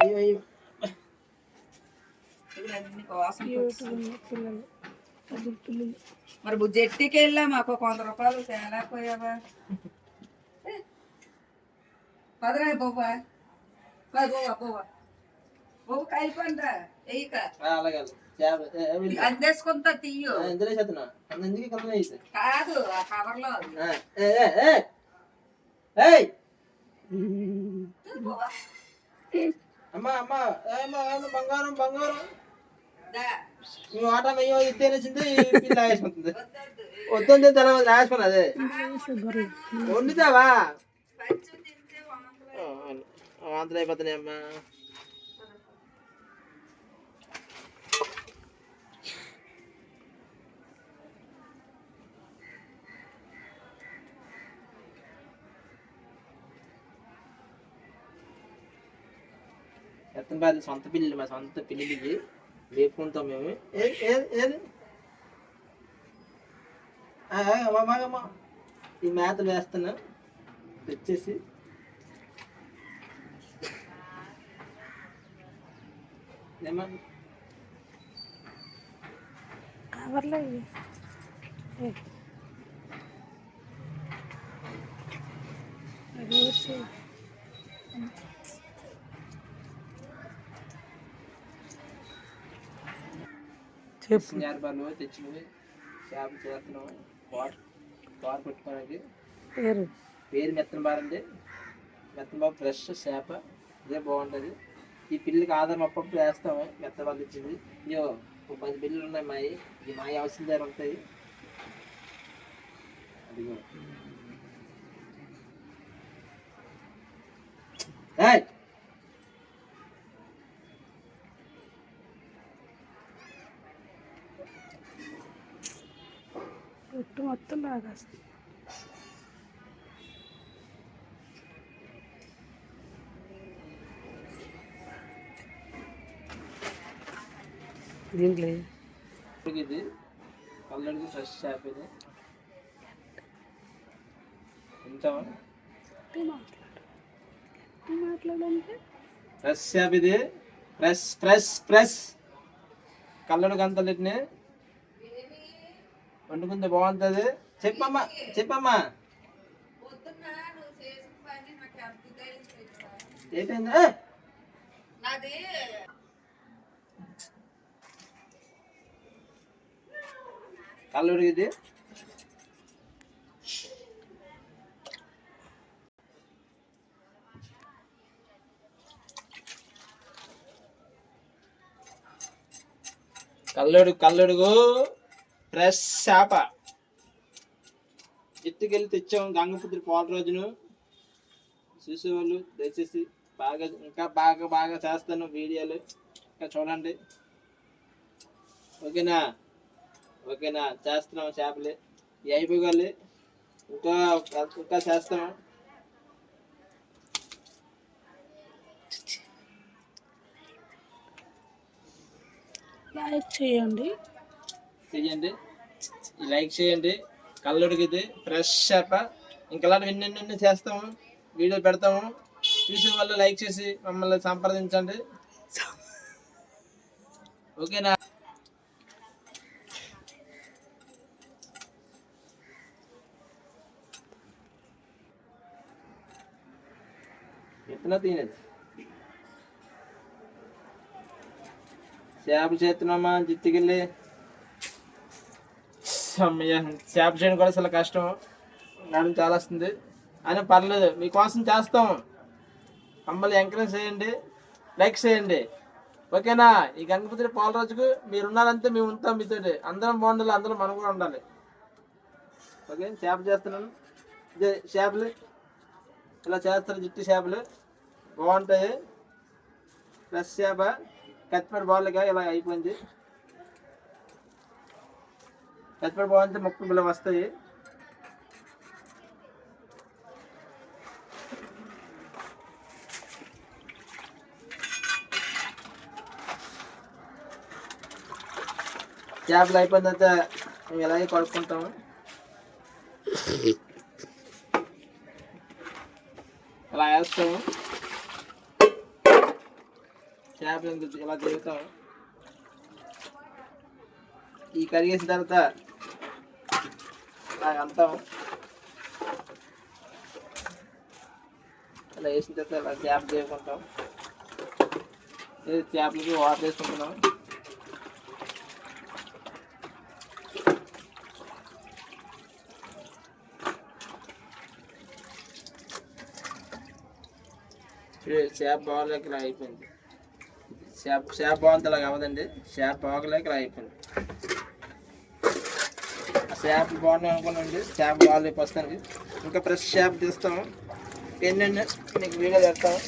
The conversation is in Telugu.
అయ్యో అయ్యో అన్ని కోసం పిల్లలు మరి జట్టికి వెళ్ళా మాకు 100 రూపాయలు తేలేకపోయావా పదరా బొవ్వా బొవ్వా బొవ్వా బొవ్వ కాయపండ్రా వెయ్యక అలాగే అందేసుకుంటా తీయు ఎందులో చేస్తున్నా అందుకే కన్నా అయితే కాదు ఆ కవర్ లో అమ్మా అమ్మా ఏమో బంగారం బంగారం నువ్వు ఆట మెయ్యో ఇద్దేనొచ్చింది పిల్ల వేసుకుంటుంది వద్దంటే తెలవదు రాసుకున్నా అదే వండుతావా వాంతులు అయిపోతున్నాయి అమ్మా ఎత్తన బాధ సొంత పిల్లలు మా సొంత పిల్లలకి వేపుకుంటాం మేము ఏది అమ్మా ఈ మేతలు వేస్తున్నా తెచ్చేసి కవర్లో సింగారబాలు తెచ్చినవి చేప చేస్తున్నాము కూర పెట్టుకోవడానికి పేరు మెత్తన బారండి మెత్తన బాబు ఫ్రెష్ చేప ఇదే బాగుంటుంది ఈ పిల్లలకి ఆధారం అప్పప్పుడు వేస్తాము మెత్తన బాగా తెచ్చింది ఇయో 10 పిల్లలు ఉన్నాయి మాయి ఈ మాయి అవసరం దగ్గర ఉంటాయి అదిగో పొట్టు మొత్తం బాగా వస్తుంది దీంట్లో ఇది కల్లడికి ఫ్రెష్ చేప ఇది తింటావా మాట్లాడంటే ఫ్రెష్ చేప ఇది ఫ్రెష్ ఫ్రెష్ ఫ్రెష్ కల్లడు గంతలెట్ని వండుకుంటే బాగుంటుంది చెప్పమ్మా చెప్పమ్మా ఏంటంటే కల్లడు ఇది కల్లడుగు ఫ్రెష్ చేప ఎత్తుకెళ్ళి తెచ్చాము గంగపుత్రి పోల రోజును చూసేవాళ్ళు దయచేసి బాగా ఇంకా బాగా బాగా చేస్తాను వీడియోలు ఇంకా చూడండి ఓకేనా ఓకేనా చేస్తున్నాం చేపలు అయిపోగాలి ఇంకా ఇంకా చేస్తాము లైక్ చేయండి లైక్ చేయండి కల్లడికి ఇది ఫ్రెష్ చేప ఇంకా ఇలాంటి ఎన్నెన్ని చేస్తాము వీడియో పెడతాము చూసే వాళ్ళు లైక్ చేసి మమ్మల్ని సంప్రదించండి ఓకేనా ఎత్తున తినేది చేపలు చేస్తున్నామా జిత్తికెళ్ళి చేప చేయడం కూడా చాలా కష్టం నడుము చాలా వస్తుంది అయినా పర్లేదు మీకోసం చేస్తాము మమ్మల్ని ఎంకరేజ్ చేయండి లైక్ చేయండి ఓకేనా ఈ గంగపుత్రి పోల రోజుకు మీరు ఉన్నారంటే మేము ఉంటాం మీతో అందరం బాగుండాలి అందరం మనం కూడా ఉండాలి ఓకే చేప చేస్తున్నాను ఇదే చేపలు ఇలా చేస్తారు జిట్టి చేపలు బాగుంటాయి ఫ్రెష్ చేప కత్తిపేట బాగులుగా ఇలా అయిపోయింది కత్తిపేట బాగుంటే ముక్కలు ఇలా వస్తాయి చేపలు అయిపోయిన తర్వాత మేము ఇలాగే కడుక్కుంటాము ఇలా వేస్తాము చేప ఇలా తిరుగుతాం. ఈ కడిగేసిన తర్వాత ఇలా అంటాం. ఇలా వేసిన తర్వాత ఇలా చేప చేసుకుంటాం. చేపలకి వాటర్ వేసుకుంటున్నాం. చేప బాగోలేక ఇలా అయిపోయింది. చేప బాగుంది అలాగ అవ్వదండి. చేప బాగోలేక ఇలా అయిపోయింది. చేప బాగున్నాయి అనుకోనండి, చేప బాగాలేపు వస్తుంది. ఇంకా ఫ్రెష్ చేప తీస్తాము. ఏంటంటే మీకు వీడియో పెడతాము.